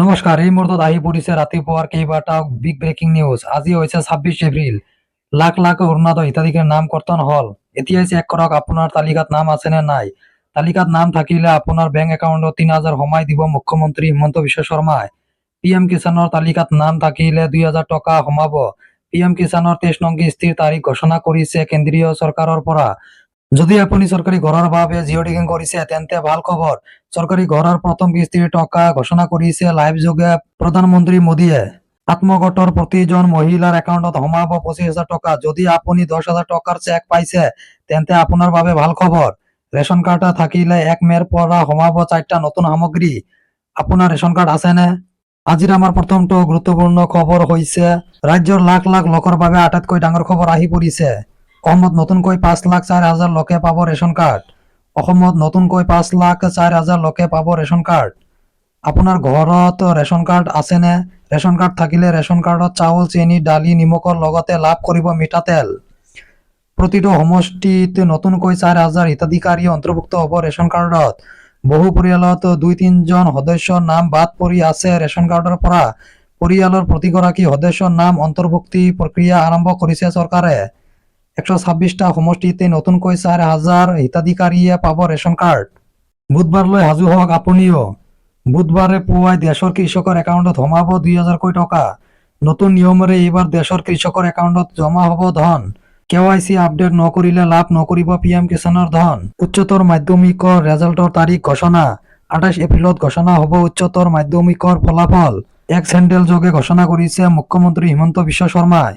নমস্কাৰ। এই মুহূৰ্তত আহি পৰিছে ৰাতিপুৱাৰ কেইবাটাও বিগ ব্ৰেকিং নিউজ। আজি হৈছে 26 এপ্ৰিল। লাখ লাখ অৰুণোদয় হিতাধিকাৰীৰ নাম কৰ্তন হল। এতিয়াই চেক কৰক আপোনাৰ তালিকাত নাম আছে নে নাই। তালিকাত নাম থাকিলে আপোনাৰ বেংক একাউণ্টত ৩,০০০ সোমাই দিব মুখ্যমন্ত্ৰী হিমন্ত বিশ্ব শৰ্মাই। পিএম কিষাণৰ তালিকাত নাম থাকিলে ২,০০০ টকা সোমাব। পিএম কিষাণৰ ২৩ নং কিস্তিৰ তাৰিখ ঘোষণা কৰিছে কেন্দ্ৰীয় চৰকাৰৰ পৰা। যদি আপুনি চৰকাৰী ঘৰৰ বাবে জিঅ' টেগিং কৰিছে তেন্তে ভাল খবৰ। চৰকাৰী ঘৰৰ প্ৰথম কিস্তিৰ টকা ঘোষণা কৰিছে লাইভ যোগে প্ৰধানমন্ত্ৰী মোদীয়ে। আত্মগোটৰ প্ৰতিজন মহিলাৰ একাউণ্টত সোমাব ২৫,০০০ টকা। যদি আপুনি ১০,০০০ টকাৰ চেক পাইছে তেন্তে আপোনাৰ বাবে ভাল খবৰ। ৰেচন কাৰ্ড থাকিলে ১ মে'ৰ পৰা সোমাব ৪টা নতুন সামগ্ৰী। আপোনাৰ ৰেচন কাৰ্ড আছেনে? আজিৰ আমাৰ প্ৰথমটো গুৰুত্বপূৰ্ণ খবৰ হৈছে ৰাজ্যৰ লাখ লাখ লোকৰ বাবে আটাইতকৈ ডাঙৰ খবৰ আহি পৰিছে। অসমত নতুনকৈ ৫,৪,০০০ লোকে পাব ৰেচন কাৰ্ড। অসমত নতুনকৈ ৫,৪,০০০ লোকে পাব ৰেচন কাৰ্ড। আপোনাৰ ঘৰত ৰেচন কাৰ্ড আছেনে? ৰেচন কাৰ্ড থাকিলে ৰেচন কাৰ্ডত চাউল, চেনি, দালি, নিমখৰ লগতে লাভ কৰিব মিঠাতেল। প্ৰতিটো সমষ্টিত নতুনকৈ ৪,০০০ হিতাধিকাৰী অন্তৰ্ভুক্ত হ'ব ৰেচন কাৰ্ডত। বহু পৰিয়ালত ২-৩জন সদস্যৰ নাম বাদ পৰি আছে ৰেচন কাৰ্ডৰ পৰা। পৰিয়ালৰ প্ৰতিগৰাকী সদস্যৰ নাম অন্তৰ্ভুক্তি প্ৰক্ৰিয়া আৰম্ভ কৰিছে চৰকাৰে। ১২৬টা সমষ্টিতে নতুনকৈ ৪,০০০ হিতাধিকাৰীয়ে পাব ৰেচন কাৰ্ড। বুধবাৰলৈ সাজু হওক আপুনিও। বুধবাৰে পুৱাই দেশৰ কৃষকৰ একাউণ্টত সোমাব ২,০০০ টকা। নতুন নিয়মেৰে এইবাৰ দেশৰ কৃষকৰ একাউণ্টত জমা হ'ব ধন। KYC আপডেট নকৰিলে লাভ নকৰিব পিএম কিষাণৰ ধন। উচ্চতৰ মাধ্যমিকৰ ৰেজাল্টৰ তাৰিখ ঘোষণা। ২৮ এপ্ৰিলত ঘোষণা হ'ব উচ্চতৰ মাধ্যমিকৰ ফলাফল। এক্স হেণ্ডেল যোগে ঘোষণা কৰিছে মুখ্যমন্ত্ৰী হিমন্ত বিশ্ব শৰ্মাই।